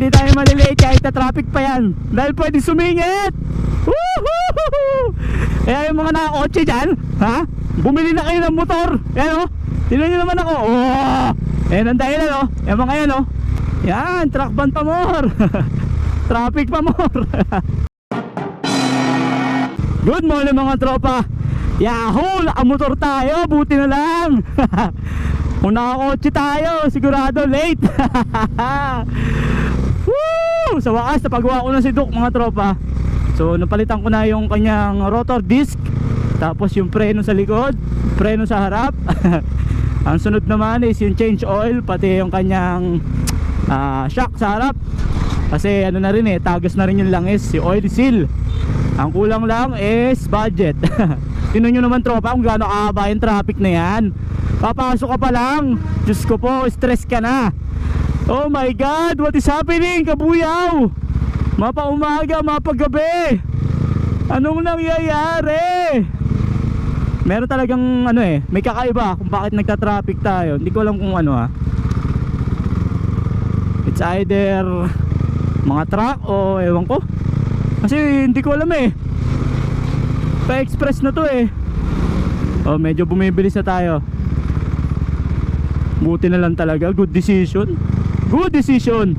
Hindi tayo malilate kahit na traffic pa yan, dahil pwede sumingit. Woohoo! Kaya yung mga nakakotse dyan, ha? Bumili na kayo ng motor. Yan o, tignan nyo naman ako. Oh! Yan ang dahilan o. Yan mga yan o. Yan, truck ban pa more. Traffic pa more. Good morning mga tropa. Yahoo! Nakamotor tayo, buti na lang. Kung nakakotse tayo, sigurado late. Woo! Sa wakas, napagawa ko na si Duke mga tropa. So napalitan ko na yung kanyang rotor disc, tapos yung preno sa likod, preno sa harap. Ang sunod naman is yung change oil, pati yung kanyang shock sa harap. Kasi ano na rin tagas na rin yung langis, si oil seal. Ang kulang lang is budget. Tingnan nyo naman tropa kung gaano kahaba yung traffic na yan. Papasok ka pa lang, Diyos ko po, stress ka na. Oh my God, what is happening kabuyaw? Mapaumaga, mapagabi. Anong nangyayari? Meron talagang may kakaiba kung bakit nagta-traffic tayo. Hindi ko alam kung ano It's either mga truck o ewan ko. Kasi hindi ko alam Pa-express na to Oh, medyo bumibilis na tayo. Buti na lang talaga, good decision. Good decision.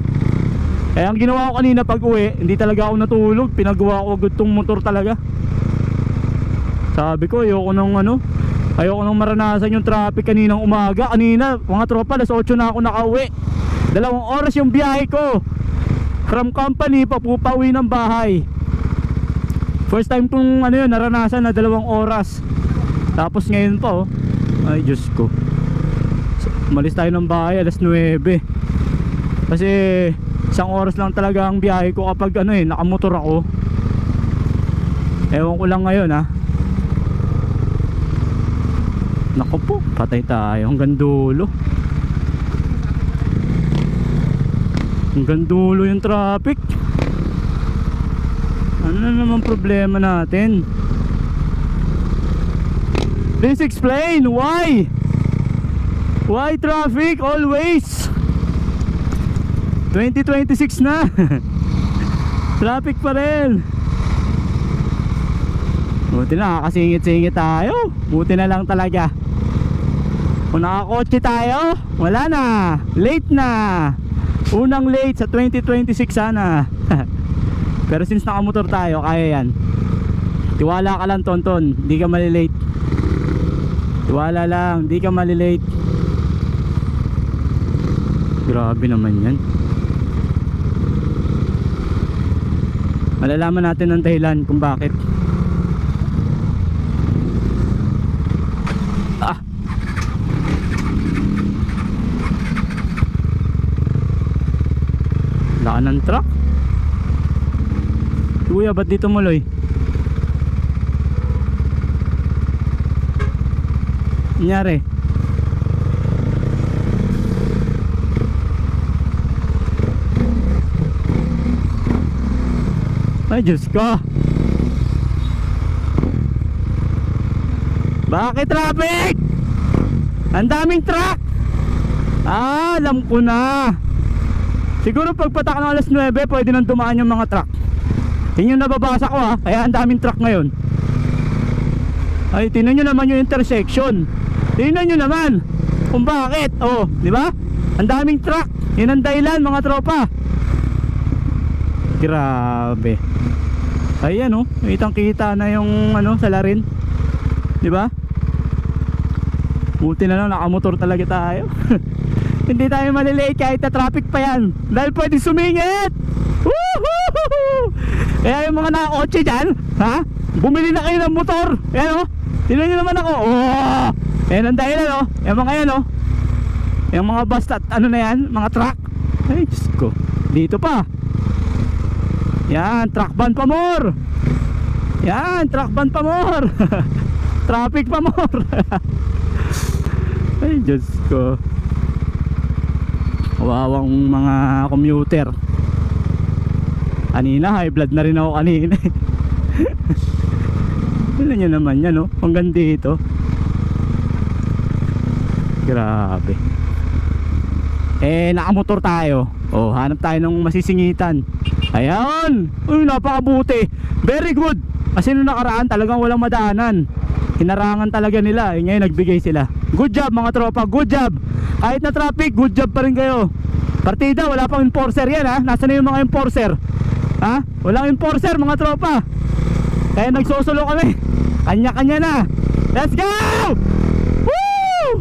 Kaya ang ginawa ko kanina pag uwi, hindi talaga ako natulog. Pinagawa ko agad tong motor talaga. Sabi ko ayoko nang maranasan yung traffic kaninang umaga. Kanina mga tropa, alas 8 na ako nakauwi. 2 oras yung biyahe ko from company pauwi ng bahay. First time kong naranasan na 2 oras. Tapos ngayon pa ay Diyos ko, umalis tayo ng bahay alas 9. Kasi 1 oras lang talaga ang biyahe ko kapag nakamotor ako. Ewan ko lang ngayon Naku po, patay tayo hanggang dulo. Hanggang dulo yung traffic. Ano na naman problema natin? Please explain why? Why traffic always? 2026 na. Traffic pa rin. Buti na kasingit-singit tayo. Buti na lang talaga. Kung nakakotse tayo, wala na, late na. Unang late sa 2026 sana. Pero since nakamotor tayo, kaya yan. Tiwala ka lang tonton, hindi ka malilate. Tiwala lang, hindi ka malilate. Grabe naman yan. Malalaman natin ang dahilan kung bakit. Laan ng truck. Kuya, ba't dito muloy? Nangyari? Ay Diyos ko, bakit traffic? Ang daming truck. Alam ko na. Siguro pagpatak ng alas 9 pwede nang dumaan yung mga truck. Yun yung nababasa ko kaya ang daming truck ngayon. Ay, tingnan nyo naman yung intersection. Tingnan nyo naman kung bakit. Oh, di ba? Ang daming truck. Yun ang dahilan mga tropa. Grabe. Ayan kitang kita na yung salarin. Di ba? Buti na lang nakamotor talaga tayo. Hindi tayo malilate kahit na traffic pa yan, dahil pwede sumingit. Woohoo! Kaya yung mga nakakotse dyan, ha? Bumili na kayo ng motor. Yan tingnan nyo naman ako. Oh! Yan ang dahilan yung mga yan yung mga bus at na yan, mga truck. Ay Diyos ko, dito pa. Yan, truck ban pa more. Yan, truck ban pa more. Traffic pa more. Ay Diyos ko, wawang mga commuter. Kanina high blood na rin ako kanina. Tignan nyo naman yan hanggang dito. Grabe. Nakamotor tayo. Oh, hanap tayo ng masisingitan. Ayan. Uy, napakabuti. Very good. Kasi nung nakaraan talagang walang madaanan. Hinarangan talaga nila. Ngayon nagbigay sila. Good job mga tropa, good job. Kahit na traffic, good job pa rin kayo. Partida, wala pang enforcer yan ha. Nasaan na yung mga enforcer? Ha? Walang enforcer mga tropa. Kaya nagsosolo kami. Kanya-kanya na. Let's go! Woo!